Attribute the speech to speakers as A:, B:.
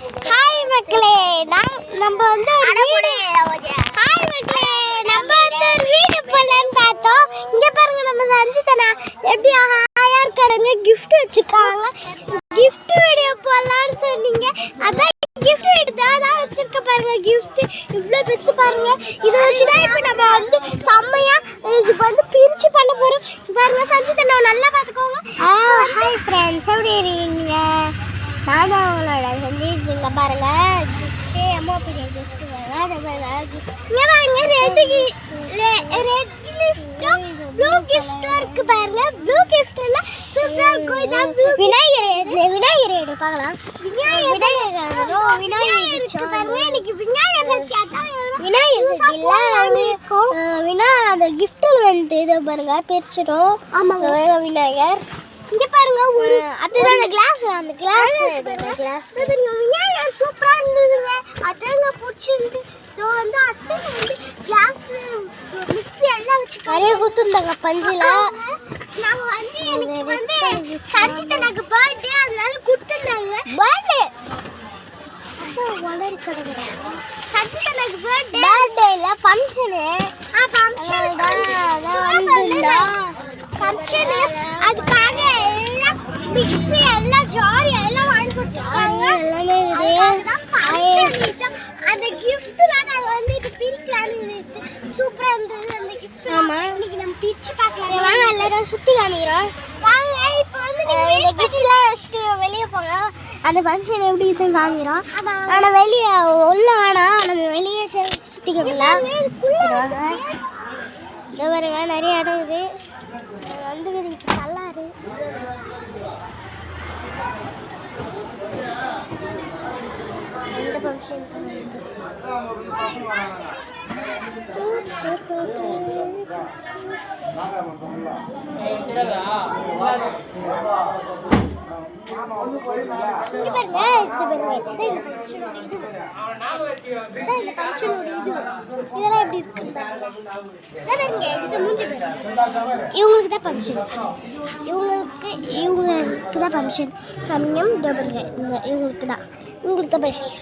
A: Hi மக்களே, நம்ம வந்து ஹாய் மக்களே, நம்ம வந்து ஒரு வீடு போடலான்னு பார்த்தோம். இங்கே பாருங்க, நம்ம சஞ்சிதனா எப்படி ஹாயா இருக்காருங்க, கிஃப்ட் வச்சுருக்காங்க. கிஃப்ட் வீடியோ போடலான்னு சொன்னீங்க, அதான் கிஃப்ட் வீடு தான் வச்சிருக்க பாருங்க. கிஃப்ட் இவ்வளோ பெருசு பாருங்க. இதை வச்சு தான் இப்போ நம்ம வந்து செம்மையா இதுக்கு வந்து பிரிச்சு பண்ண போகிறோம். பாருங்க சஞ்சிதனா நல்லா பார்த்துக்கோங்க. ஹாய் ஃப்ரெண்ட்ஸ், எப்படி இருக்கீங்க? நான் தான் அவங்களோட செஞ்சுருக்கீங்க பாருங்க. கிஃப்ட்டு அம்மா பெரிய கிஃப்ட் பாருங்க. ரெட் கிஃப்ட்டும் ப்ளூ கிஃப்ட்டும் இருக்கு பாருங்க. ப்ளூ கிஃப்ட்ல சூப்பரா இருக்கும். இதான் விநாயகர் எடுப்பாங்களாம். விநாயகர் பாருங்க. எனக்கு விநாயகர் இல்ல அந்த கிஃப்ட்ல வந்துட்டு இதை பாருங்க பிரிச்சிடும். ஆமாங்க, விநாயகர் இங்க பாருங்க. ஒரு அதுதான் அந்த கிளாஸ் விநாயகர் சூப்பரா இருந்ததுங்க. அதாங்க பிடிச்சிருந்து. இதோ வந்து அத்தை வந்து கிளாஸ் மிக்ஸி எல்லாம் வச்சு நிறைய கொடுத்துருந்தாங்க பஞ்சில. நாங்கள் வந்து எனக்கு வந்து சஞ்சிதனாக்கு பர்த்டே, அதனால கொடுத்துருந்தாங்க. பர்த்டே சஞ்சிதனாக்கு பர்த்டே இல்லை, ஃபங்க்ஷனு. ஃபங்க்ஷனு அதுக்காக எல்லாம் மிக்ஸி எல்லாம் ஜாரி எல்லாம் வாங்கி கொடுத்துருக்காங்க. அந்த கிஃப்ட்லாம் நாங்கள் வந்து இது பிரிக்கலான்னு சூப்பராக இருந்தது அந்த கிஃப்ட். ஆமாம், இன்னைக்கு நம்ம பிரிச்சு பார்க்கலாம். வாங்க எல்லாரும் சுற்றி காமிக்கிறோம். வாங்க இப்போ வந்து இந்த கிஃப்ட்லாம் வச்சுட்டு வெளியே போங்க. அந்த ஃபங்க்ஷன் எப்படி இதுன்னு காமிக்கிறோம். ஆனால் வெளியே உள்ள வேணாம், நம்ம வெளியே சுற்றி காமிக்கலாம். இந்த பாருங்க நிறைய இடம் இது வந்துக்குது. இப்போ நல்லாரு இந்த ஃபங்க்ஷன் இதெல்லாம் எப்படி இருக்கு இவங்களுக்கு தான் ஃபங்க்ஷன். இவங்களுக்கு தான் ஃபங்க்ஷன். இவங்களுக்கு தான் பெஸ்ட்.